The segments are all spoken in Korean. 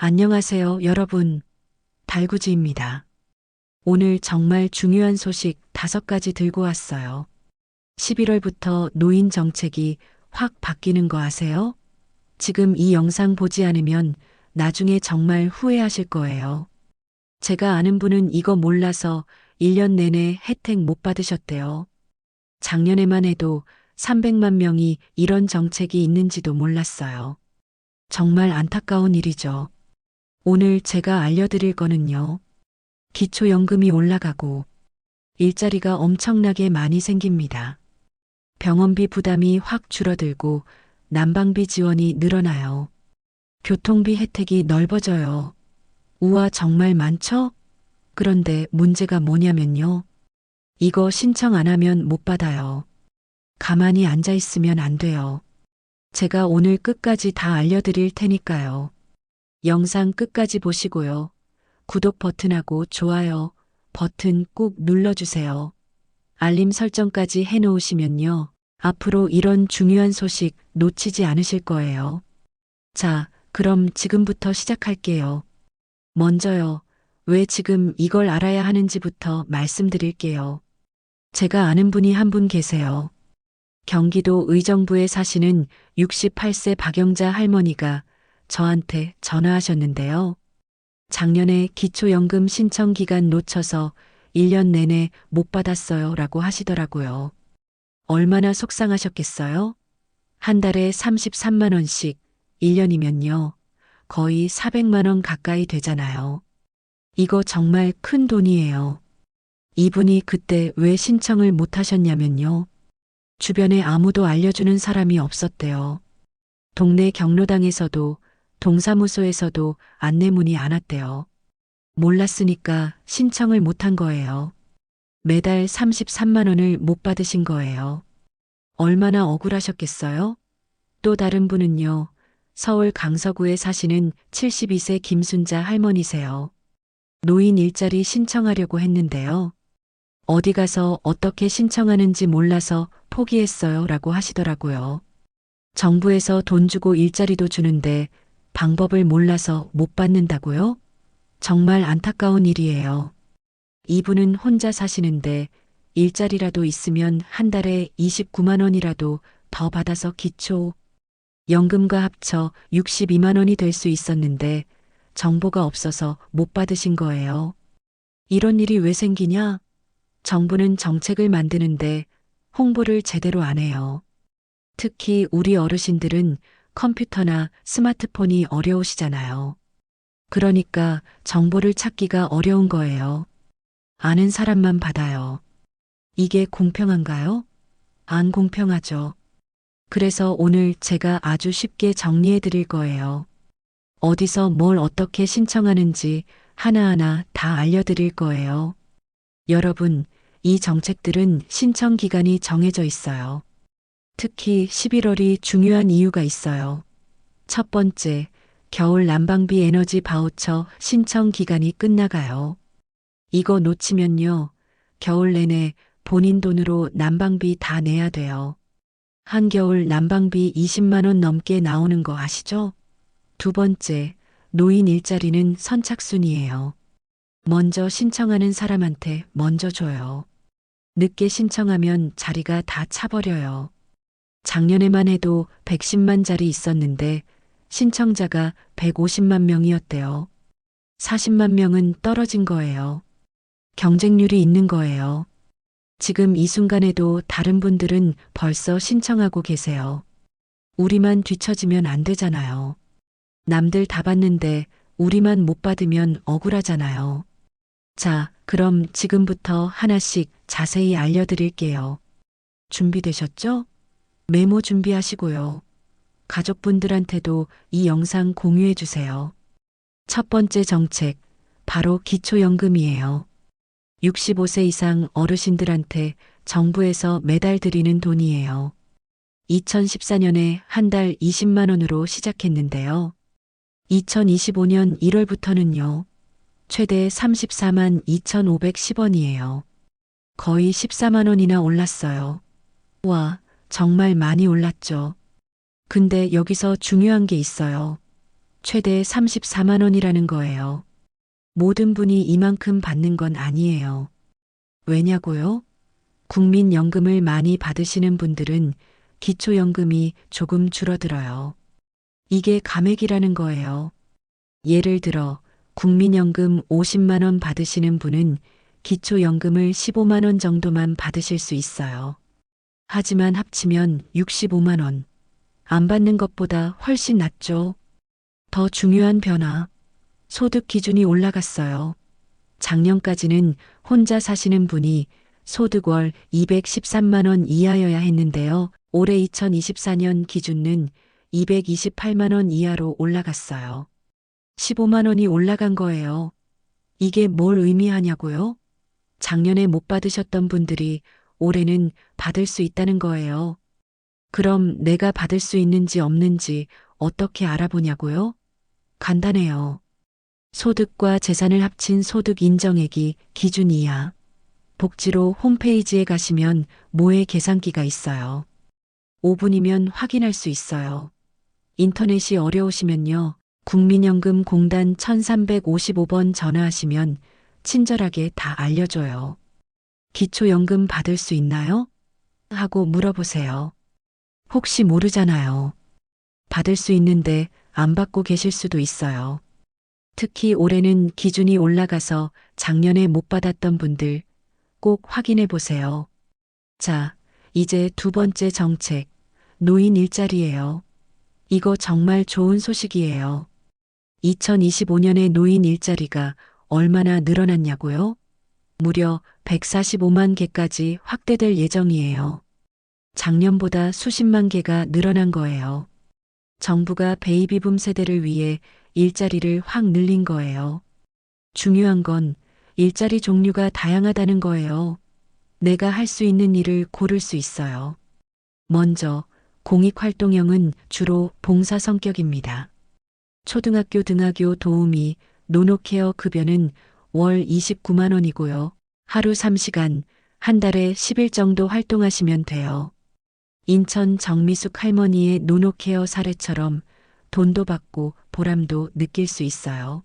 안녕하세요, 여러분. 달구지입니다. 오늘 정말 중요한 소식 5가지 들고 왔어요. 11월부터 노인 정책이 확 바뀌는 거 아세요? 지금 이 영상 보지 않으면 나중에 정말 후회하실 거예요. 제가 아는 분은 이거 몰라서 1년 내내 혜택 못 받으셨대요. 작년에만 해도 300만 명이 이런 정책이 있는지도 몰랐어요. 정말 안타까운 일이죠. 오늘 제가 알려드릴 거는요. 기초연금이 올라가고 일자리가 엄청나게 많이 생깁니다. 병원비 부담이 확 줄어들고 난방비 지원이 늘어나요. 교통비 혜택이 넓어져요. 우와, 정말 많죠? 그런데 문제가 뭐냐면요. 이거 신청 안 하면 못 받아요. 가만히 앉아 있으면 안 돼요. 제가 오늘 끝까지 다 알려드릴 테니까요. 영상 끝까지 보시고요. 구독 버튼하고 좋아요 버튼 꾹 눌러주세요. 알림 설정까지 해놓으시면요. 앞으로 이런 중요한 소식 놓치지 않으실 거예요. 자, 그럼 지금부터 시작할게요. 먼저요. 왜 지금 이걸 알아야 하는지부터 말씀드릴게요. 제가 아는 분이 한 분 계세요. 경기도 의정부에 사시는 68세 박영자 할머니가 저한테 전화하셨는데요. 작년에 기초연금 신청 기간 놓쳐서 1년 내내 못 받았어요 라고 하시더라고요. 얼마나 속상하셨겠어요? 한 달에 33만 원씩 1년이면요. 거의 400만 원 가까이 되잖아요. 이거 정말 큰 돈이에요. 이분이 그때 왜 신청을 못 하셨냐면요. 주변에 아무도 알려주는 사람이 없었대요. 동네 경로당에서도 동사무소에서도 안내문이 안 왔대요. 몰랐으니까 신청을 못한 거예요. 매달 33만 원을 못 받으신 거예요. 얼마나 억울하셨겠어요? 또 다른 분은요. 서울 강서구에 사시는 72세 김순자 할머니세요. 노인 일자리 신청하려고 했는데요. 어디 가서 어떻게 신청하는지 몰라서 포기했어요 라고 하시더라고요. 정부에서 돈 주고 일자리도 주는데 방법을 몰라서 못 받는다고요? 정말 안타까운 일이에요. 이분은 혼자 사시는데 일자리라도 있으면 한 달에 29만 원이라도 더 받아서 기초 연금과 합쳐 62만 원이 될 수 있었는데 정보가 없어서 못 받으신 거예요. 이런 일이 왜 생기냐? 정부는 정책을 만드는데 홍보를 제대로 안 해요. 특히 우리 어르신들은 컴퓨터나 스마트폰이 어려우시잖아요. 그러니까 정보를 찾기가 어려운 거예요. 아는 사람만 받아요. 이게 공평한가요? 안 공평하죠. 그래서 오늘 제가 아주 쉽게 정리해 드릴 거예요. 어디서 뭘 어떻게 신청하는지 하나하나 다 알려드릴 거예요. 여러분, 이 정책들은 신청 기간이 정해져 있어요. 특히 11월이 중요한 이유가 있어요. 첫 번째, 겨울 난방비 에너지 바우처 신청 기간이 끝나가요. 이거 놓치면요. 겨울 내내 본인 돈으로 난방비 다 내야 돼요. 한겨울 난방비 20만 원 넘게 나오는 거 아시죠? 두 번째, 노인 일자리는 선착순이에요. 먼저 신청하는 사람한테 먼저 줘요. 늦게 신청하면 자리가 다 차버려요. 작년에만 해도 110만 자리 있었는데 신청자가 150만 명이었대요. 40만 명은 떨어진 거예요. 경쟁률이 있는 거예요. 지금 이 순간에도 다른 분들은 벌써 신청하고 계세요. 우리만 뒤처지면 안 되잖아요. 남들 다 받는데 우리만 못 받으면 억울하잖아요. 자, 그럼 지금부터 하나씩 자세히 알려드릴게요. 준비되셨죠? 메모 준비하시고요. 가족분들한테도 이 영상 공유해 주세요. 첫 번째 정책, 바로 기초연금이에요. 65세 이상 어르신들한테 정부에서 매달 드리는 돈이에요. 2014년에 한 달 20만 원으로 시작했는데요. 2025년 1월부터는요. 최대 34만 2,510원이에요. 거의 14만 원이나 올랐어요. 와, 정말 많이 올랐죠. 근데 여기서 중요한 게 있어요. 최대 34만 원이라는 거예요. 모든 분이 이만큼 받는 건 아니에요. 왜냐고요? 국민연금을 많이 받으시는 분들은 기초연금이 조금 줄어들어요. 이게 감액이라는 거예요. 예를 들어 국민연금 50만 원 받으시는 분은 기초연금을 15만 원 정도만 받으실 수 있어요. 하지만 합치면 65만 원. 안 받는 것보다 훨씬 낫죠. 더 중요한 변화. 소득 기준이 올라갔어요. 작년까지는 혼자 사시는 분이 소득 월 213만 원 이하여야 했는데요. 올해 2024년 기준은 228만 원 이하로 올라갔어요. 15만 원이 올라간 거예요. 이게 뭘 의미하냐고요? 작년에 못 받으셨던 분들이 올해는 받을 수 있다는 거예요. 그럼 내가 받을 수 있는지 없는지 어떻게 알아보냐고요? 간단해요. 소득과 재산을 합친 소득 인정액이 기준 이하. 복지로 홈페이지에 가시면 모의 계산기가 있어요. 5분이면 확인할 수 있어요. 인터넷이 어려우시면요. 국민연금공단 1355번 전화하시면 친절하게 다 알려줘요. 기초연금 받을 수 있나요? 하고 물어보세요. 혹시 모르잖아요. 받을 수 있는데 안 받고 계실 수도 있어요. 특히 올해는 기준이 올라가서 작년에 못 받았던 분들 꼭 확인해 보세요. 자, 이제 두 번째 정책, 노인 일자리예요. 이거 정말 좋은 소식이에요. 2025년에 노인 일자리가 얼마나 늘어났냐고요? 무려 145만 개까지 확대될 예정이에요. 작년보다 수십만 개가 늘어난 거예요. 정부가 베이비붐 세대를 위해 일자리를 확 늘린 거예요. 중요한 건 일자리 종류가 다양하다는 거예요. 내가 할 수 있는 일을 고를 수 있어요. 먼저 공익활동형은 주로 봉사 성격입니다. 초등학교 등하교 도우미, 노노케어 급여는 월 29만 원이고요. 하루 3시간, 한 달에 10일 정도 활동하시면 돼요. 인천 정미숙 할머니의 노노케어 사례처럼 돈도 받고 보람도 느낄 수 있어요.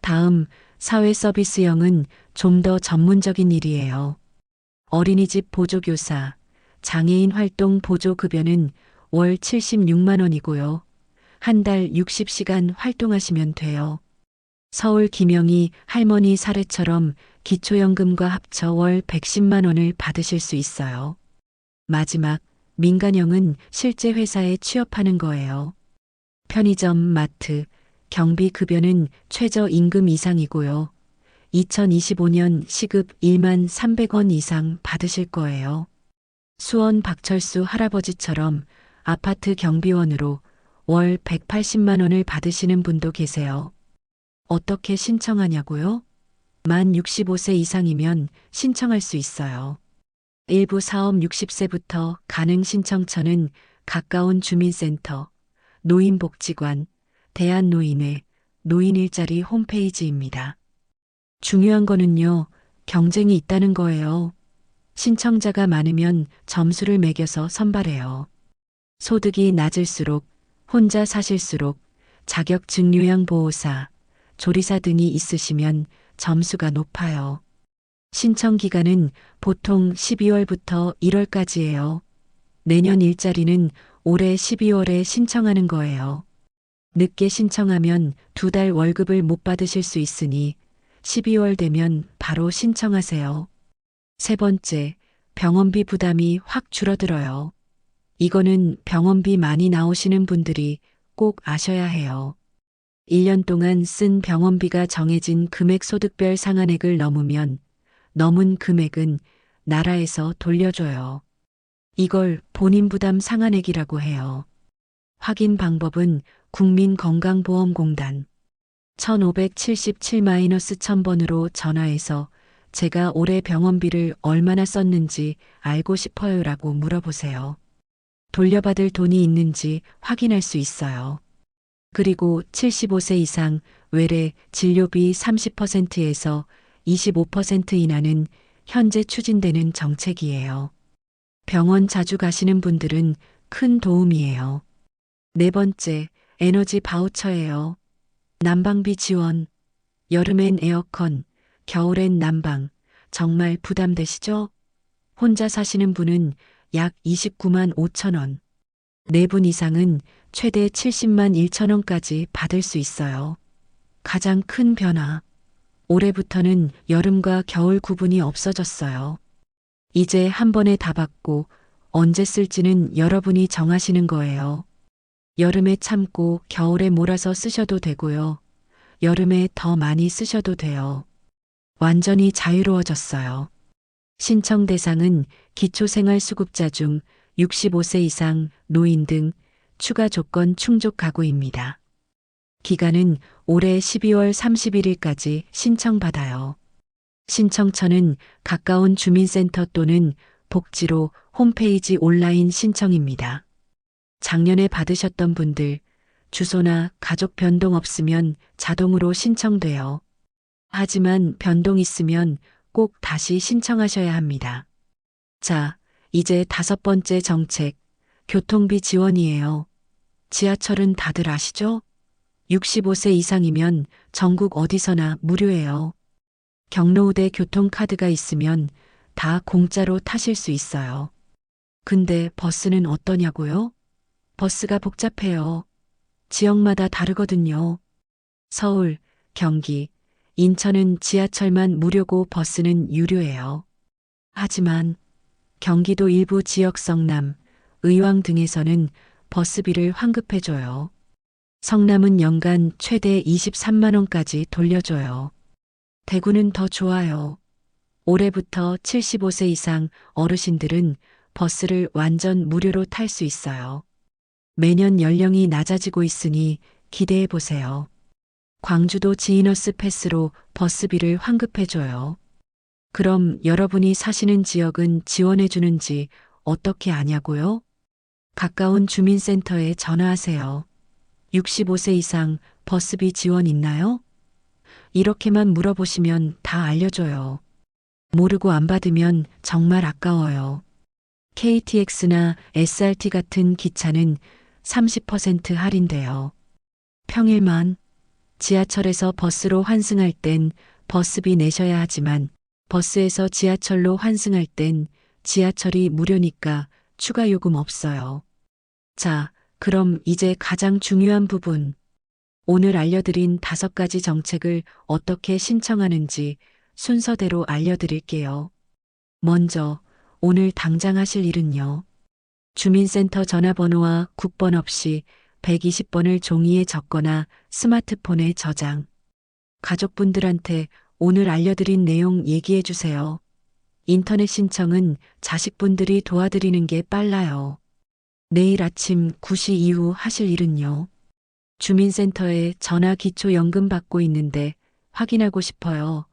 다음, 사회 서비스형은 좀 더 전문적인 일이에요. 어린이집 보조교사, 장애인 활동 보조급여는 월 76만 원이고요. 한 달 60시간 활동하시면 돼요. 서울 김영희 할머니 사례처럼 기초연금과 합쳐 월 110만 원을 받으실 수 있어요. 마지막, 민간형은 실제 회사에 취업하는 거예요. 편의점, 마트, 경비급여는 최저임금 이상이고요. 2025년 시급 1만 300원 이상 받으실 거예요. 수원 박철수 할아버지처럼 아파트 경비원으로 월 180만 원을 받으시는 분도 계세요. 어떻게 신청하냐고요? 만 65세 이상이면 신청할 수 있어요. 일부 사업 60세부터 가능 신청처는 가까운 주민센터, 노인복지관, 대한노인회, 노인일자리 홈페이지입니다. 중요한 거는요, 경쟁이 있다는 거예요. 신청자가 많으면 점수를 매겨서 선발해요. 소득이 낮을수록, 혼자 사실수록, 자격증 요양보호사, 조리사 등이 있으시면 점수가 높아요. 신청 기간은 보통 12월부터 1월까지예요. 내년 일자리는 올해 12월에 신청하는 거예요. 늦게 신청하면 2달 월급을 못 받으실 수 있으니 12월 되면 바로 신청하세요. 세 번째, 병원비 부담이 확 줄어들어요. 이거는 병원비 많이 나오시는 분들이 꼭 아셔야 해요. 1년 동안 쓴 병원비가 정해진 금액 소득별 상한액을 넘으면 넘은 금액은 나라에서 돌려줘요. 이걸 본인 부담 상한액이라고 해요. 확인 방법은 국민건강보험공단 1577-1000번으로 전화해서 제가 올해 병원비를 얼마나 썼는지 알고 싶어요라고 물어보세요. 돌려받을 돈이 있는지 확인할 수 있어요. 그리고 75세 이상 외래 진료비 30%에서 25% 인하는 현재 추진되는 정책이에요. 병원 자주 가시는 분들은 큰 도움이에요. 네 번째, 에너지 바우처예요. 난방비 지원. 여름엔 에어컨, 겨울엔 난방. 정말 부담되시죠? 혼자 사시는 분은 약 29만 5천 원. 4분 이상은 최대 70만 1천 원까지 받을 수 있어요. 가장 큰 변화. 올해부터는 여름과 겨울 구분이 없어졌어요. 이제 한 번에 다 받고 언제 쓸지는 여러분이 정하시는 거예요. 여름에 참고 겨울에 몰아서 쓰셔도 되고요. 여름에 더 많이 쓰셔도 돼요. 완전히 자유로워졌어요. 신청 대상은 기초생활수급자 중 65세 이상, 노인 등 추가 조건 충족 가구입니다. 기간은 올해 12월 31일까지 신청받아요. 신청처는 가까운 주민센터 또는 복지로 홈페이지 온라인 신청입니다. 작년에 받으셨던 분들, 주소나 가족 변동 없으면 자동으로 신청돼요. 하지만 변동 있으면 꼭 다시 신청하셔야 합니다. 자, 이제 5번째 정책, 교통비 지원이에요. 지하철은 다들 아시죠? 65세 이상이면 전국 어디서나 무료예요. 경로우대 교통카드가 있으면 다 공짜로 타실 수 있어요. 근데 버스는 어떠냐고요? 버스가 복잡해요. 지역마다 다르거든요. 서울, 경기, 인천은 지하철만 무료고 버스는 유료예요. 하지만 경기도 일부 지역 성남, 의왕 등에서는 버스비를 환급해줘요. 성남은 연간 최대 23만 원까지 돌려줘요. 대구는 더 좋아요. 올해부터 75세 이상 어르신들은 버스를 완전 무료로 탈 수 있어요. 매년 연령이 낮아지고 있으니 기대해 보세요. 광주도 지이너스 패스로 버스비를 환급해줘요. 그럼 여러분이 사시는 지역은 지원해주는지 어떻게 아냐고요? 가까운 주민센터에 전화하세요. 65세 이상 버스비 지원 있나요? 이렇게만 물어보시면 다 알려줘요. 모르고 안 받으면 정말 아까워요. KTX나 SRT 같은 기차는 30% 할인돼요. 평일만 지하철에서 버스로 환승할 땐 버스비 내셔야 하지만 버스에서 지하철로 환승할 땐 지하철이 무료니까 추가 요금 없어요. 자, 그럼 이제 가장 중요한 부분. 오늘 알려드린 5가지 정책을 어떻게 신청하는지 순서대로 알려드릴게요. 먼저 오늘 당장 하실 일은요. 주민센터 전화번호와 국번 없이 120번을 종이에 적거나 스마트폰에 저장. 가족분들한테 오늘 알려드린 내용 얘기해 주세요. 인터넷 신청은 자식분들이 도와드리는 게 빨라요. 내일 아침 9시 이후 하실 일은요. 주민센터에 전화 기초연금 받고 있는데 확인하고 싶어요.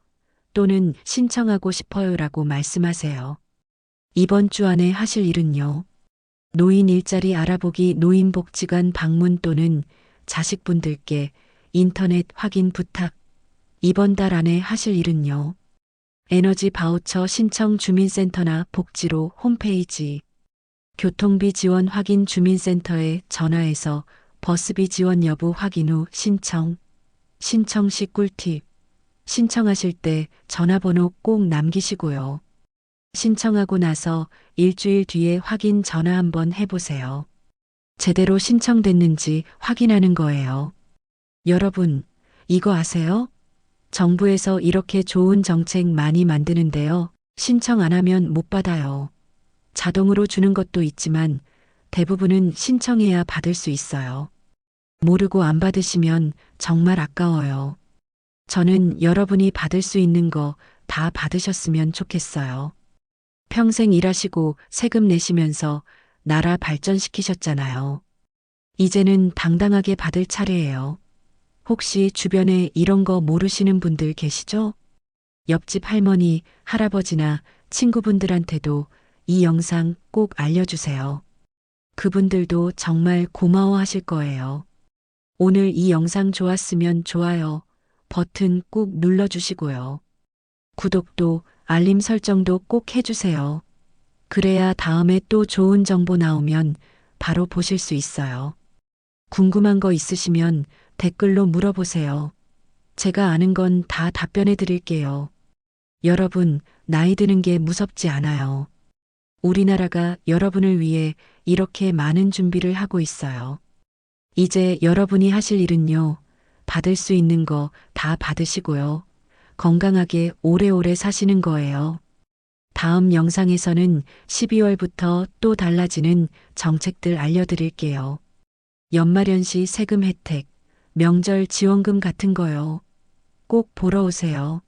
또는 신청하고 싶어요라고 말씀하세요. 이번 주 안에 하실 일은요. 노인 일자리 알아보기 노인복지관 방문 또는 자식분들께 인터넷 확인 부탁. 이번 달 안에 하실 일은요. 에너지 바우처 신청 주민센터나 복지로 홈페이지. 교통비 지원 확인 주민센터에 전화해서 버스비 지원 여부 확인 후 신청. 신청 시 꿀팁. 신청하실 때 전화번호 꼭 남기시고요. 신청하고 나서 일주일 뒤에 확인 전화 한번 해보세요. 제대로 신청됐는지 확인하는 거예요. 여러분, 이거 아세요? 정부에서 이렇게 좋은 정책 많이 만드는데요. 신청 안 하면 못 받아요. 자동으로 주는 것도 있지만 대부분은 신청해야 받을 수 있어요. 모르고 안 받으시면 정말 아까워요. 저는 여러분이 받을 수 있는 거 다 받으셨으면 좋겠어요. 평생 일하시고 세금 내시면서 나라 발전시키셨잖아요. 이제는 당당하게 받을 차례예요. 혹시 주변에 이런 거 모르시는 분들 계시죠? 옆집 할머니, 할아버지나 친구분들한테도 이 영상 꼭 알려주세요. 그분들도 정말 고마워하실 거예요. 오늘 이 영상 좋았으면 좋아요 버튼 꾹 눌러주시고요. 구독도 알림 설정도 꼭 해주세요. 그래야 다음에 또 좋은 정보 나오면 바로 보실 수 있어요. 궁금한 거 있으시면 댓글로 물어보세요. 제가 아는 건 다 답변해 드릴게요. 여러분, 나이 드는 게 무섭지 않아요. 우리나라가 여러분을 위해 이렇게 많은 준비를 하고 있어요. 이제 여러분이 하실 일은요, 받을 수 있는 거 다 받으시고요. 건강하게 오래오래 사시는 거예요. 다음 영상에서는 12월부터 또 달라지는 정책들 알려드릴게요. 연말연시 세금 혜택, 명절 지원금 같은 거요. 꼭 보러 오세요.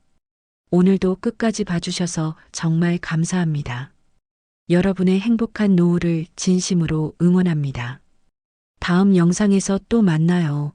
오늘도 끝까지 봐주셔서 정말 감사합니다. 여러분의 행복한 노후를 진심으로 응원합니다. 다음 영상에서 또 만나요.